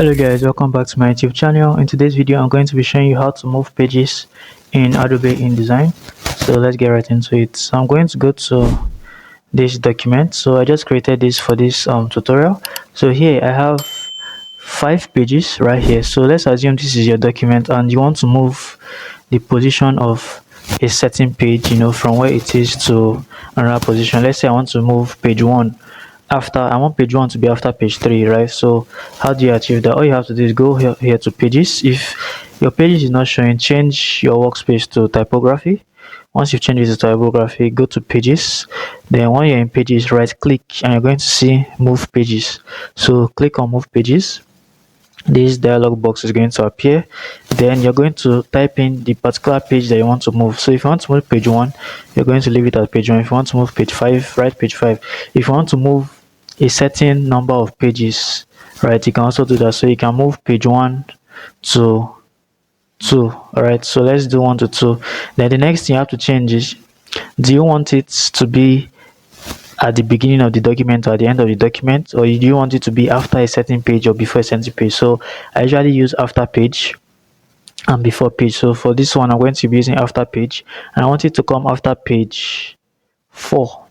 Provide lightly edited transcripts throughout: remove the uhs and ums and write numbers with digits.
Hello guys, welcome back to my YouTube channel. In today's video I'm going to be showing you how to move pages in Adobe InDesign. So let's get right into it. So I'm going to go to this document. So I just created this for this tutorial. So here I have 5 pages right here. So let's assume this is your document and you want to move the position of a certain page, from where it is to another position. Let's say I want to move page 1 after, I want page 1 to be after page 3, right? So how do you achieve that? All you have to do is go here to pages. If your page is not showing, change your workspace to typography. Once you've changed it to typography, go to pages. Then when you're in pages, right click and you're going to see move pages. So click on move pages. This dialog box is going to appear. Then you're going to type in the particular page that you want to move. So if you want to move page 1, you're going to leave it at page 1. If you want to move page 5, write page 5. If you want to move a certain number of pages, right, you can also do that. So you can move page 1 to 2. All right, so let's do 1 to 2. Then the next thing you have to change is, do you want it to be at the beginning of the document or at the end of the document, or do you want it to be after a certain page or before a certain page? So I usually use after page and before page. So for this one I'm going to be using after page, and I want it to come after page 4.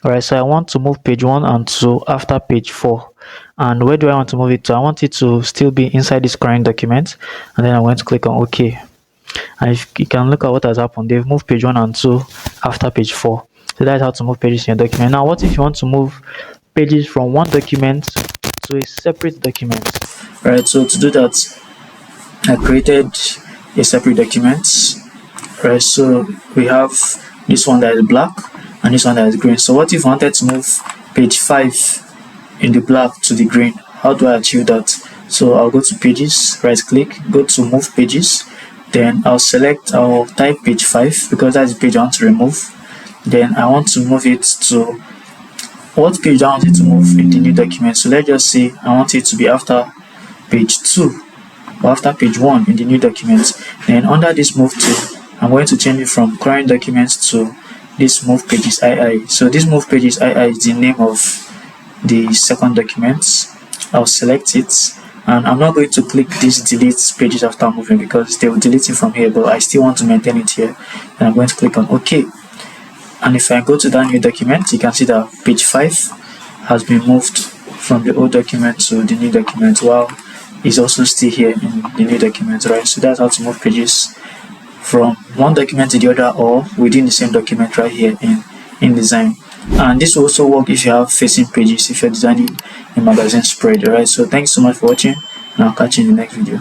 All right, so I want to move page 1 and 2 after page 4. And where do I want to move it to? I want it to still be inside this current document, and then I'm going to click on OK. And if you can look at what has happened, they've moved page 1 and 2 after page 4. So that's how to move pages in your document. Now what if you want to move pages from one document to a separate document? Right, so to do that, I created a separate document. Right, so we have this one that is black and this one that is green. So what if I wanted to move page 5 in the black to the green? How do I achieve that? So I'll go to pages, right click, go to move pages, then I'll type page 5 because that's the page I want to remove. Then I want to move it to, what page I want it to move in the new document. So let's just say I want it to be after page 2 or after page 1 in the new document. Then under this move to, I'm going to change it from current documents to this move pages II. So this move pages II is the name of the second document. I'll select it, and I'm not going to click this delete pages after moving because they will delete it from here, but I still want to maintain it here. Then I'm going to click on OK. And if I go to that new document, you can see that page 5 has been moved from the old document to the new document, while it's also still here in the new document, right? So that's how to move pages from one document to the other or within the same document right here in InDesign. And this will also work if you have facing pages, if you're designing a magazine spread. Alright, so thanks so much for watching, and I'll catch you in the next video.